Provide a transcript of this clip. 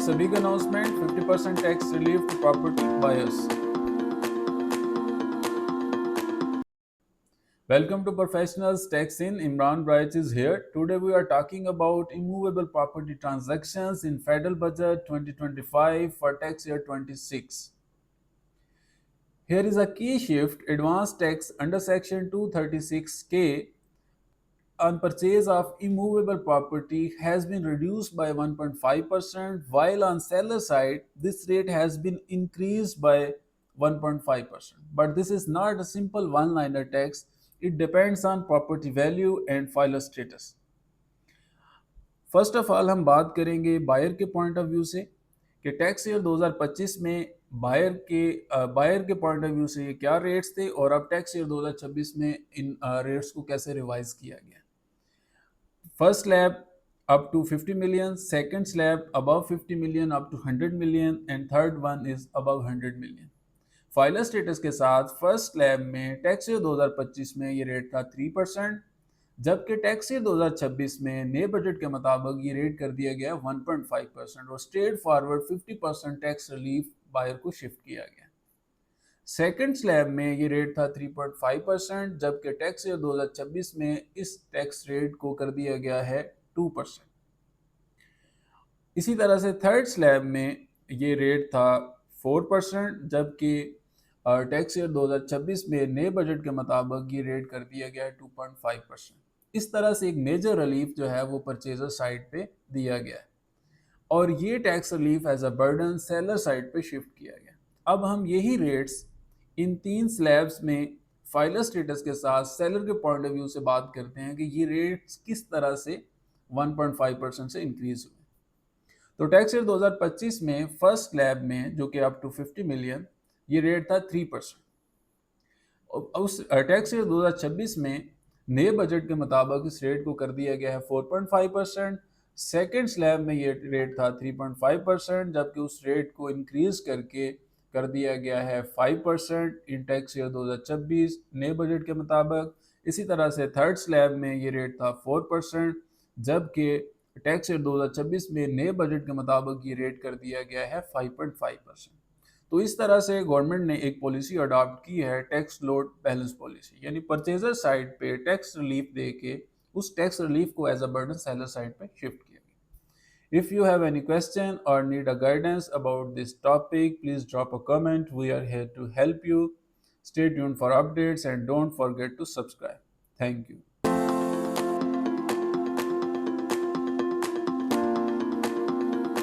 It's a big announcement, 50% tax relief to property buyers. Welcome to Professionals Tax In. Imran Bright is here. Today we are talking about immovable property transactions in Federal Budget 2025 for tax year 26. Here is a key shift: advance tax under section 236K on purchase of immovable property has been reduced by 1.5%, while on seller side this rate has been increased by 1.5%. But this is not a simple one-liner tax. It depends on property value and filer status. First of all हम बात करेंगे buyer के point of view से कि tax year 2025 में buyer के point of view से ये क्या रेट्स थे और अब टैक्स ईयर 2026 में इन रेट्स को कैसे रिवाइज किया गया. First slab up to 50 million, second slab above 50 million up to 100 million and third one is above 100 million. Filer status के साथ फर्स्ट स्लैब में टैक्स ईयर 2025 में ये रेट था 3%, जबकि टैक्स ईयर 2026 में नए बजट के मुताबिक ये रेट कर दिया गया 1.5% और straightforward 50% tax relief buyer को शिफ्ट किया गया. सेकेंड स्लैब में ये रेट था 3.5%, जबकि टैक्स ईयर 2026 में इस टैक्स रेट को कर दिया गया है 2%. इसी तरह से थर्ड स्लैब में ये रेट था 4%, जबकि टैक्स ईयर 2026 में नए बजट के मुताबिक ये रेट कर दिया गया है 2.5%. इस तरह से एक मेजर रिलीफ जो है वो परचेजर साइड पे दिया गया है और ये tax relief as a burden seller side पे शिफ्ट किया गया. अब हम यही रेट्स इन तीन स्लैब्स में फाइलर स्टेटस के साथ सेलर के पॉइंट ऑफ व्यू से बात करते हैं कि ये रेट्स किस तरह से 1.5% से इंक्रीज हुए. तो टैक्स ईयर 2025 में फर्स्ट स्लैब में जो कि अप टू 50 मिलियन ये रेट था 3%. उस टैक्स ईयर 2026 में नए बजट के मुताबिक इस रेट को कर दिया गया है 4.5%. सेकेंड स्लैब में ये रेट था 3.5%, जबकि उस रेट को इंक्रीज करके कर दिया गया है 5% इन टैक्स ईयर 2026 नए बजट के मुताबिक. इसी तरह से थर्ड स्लैब में ये रेट था 4%, जबकि टैक्स ईयर 2026 में नए बजट के मुताबिक ये रेट कर दिया गया है 5.5%. तो इस तरह से गवर्नमेंट ने एक पॉलिसी अडॉप्ट की है, टैक्स लोड बैलेंस पॉलिसी, यानी परचेजर साइड पे टैक्स रिलीफ दे के उस टैक्स रिलीफ को as a burden seller side पे शिफ्ट किया. If you have any question or need a guidance about this topic, please drop a comment. We are here to help you. Stay tuned for updates and don't forget to subscribe. Thank you.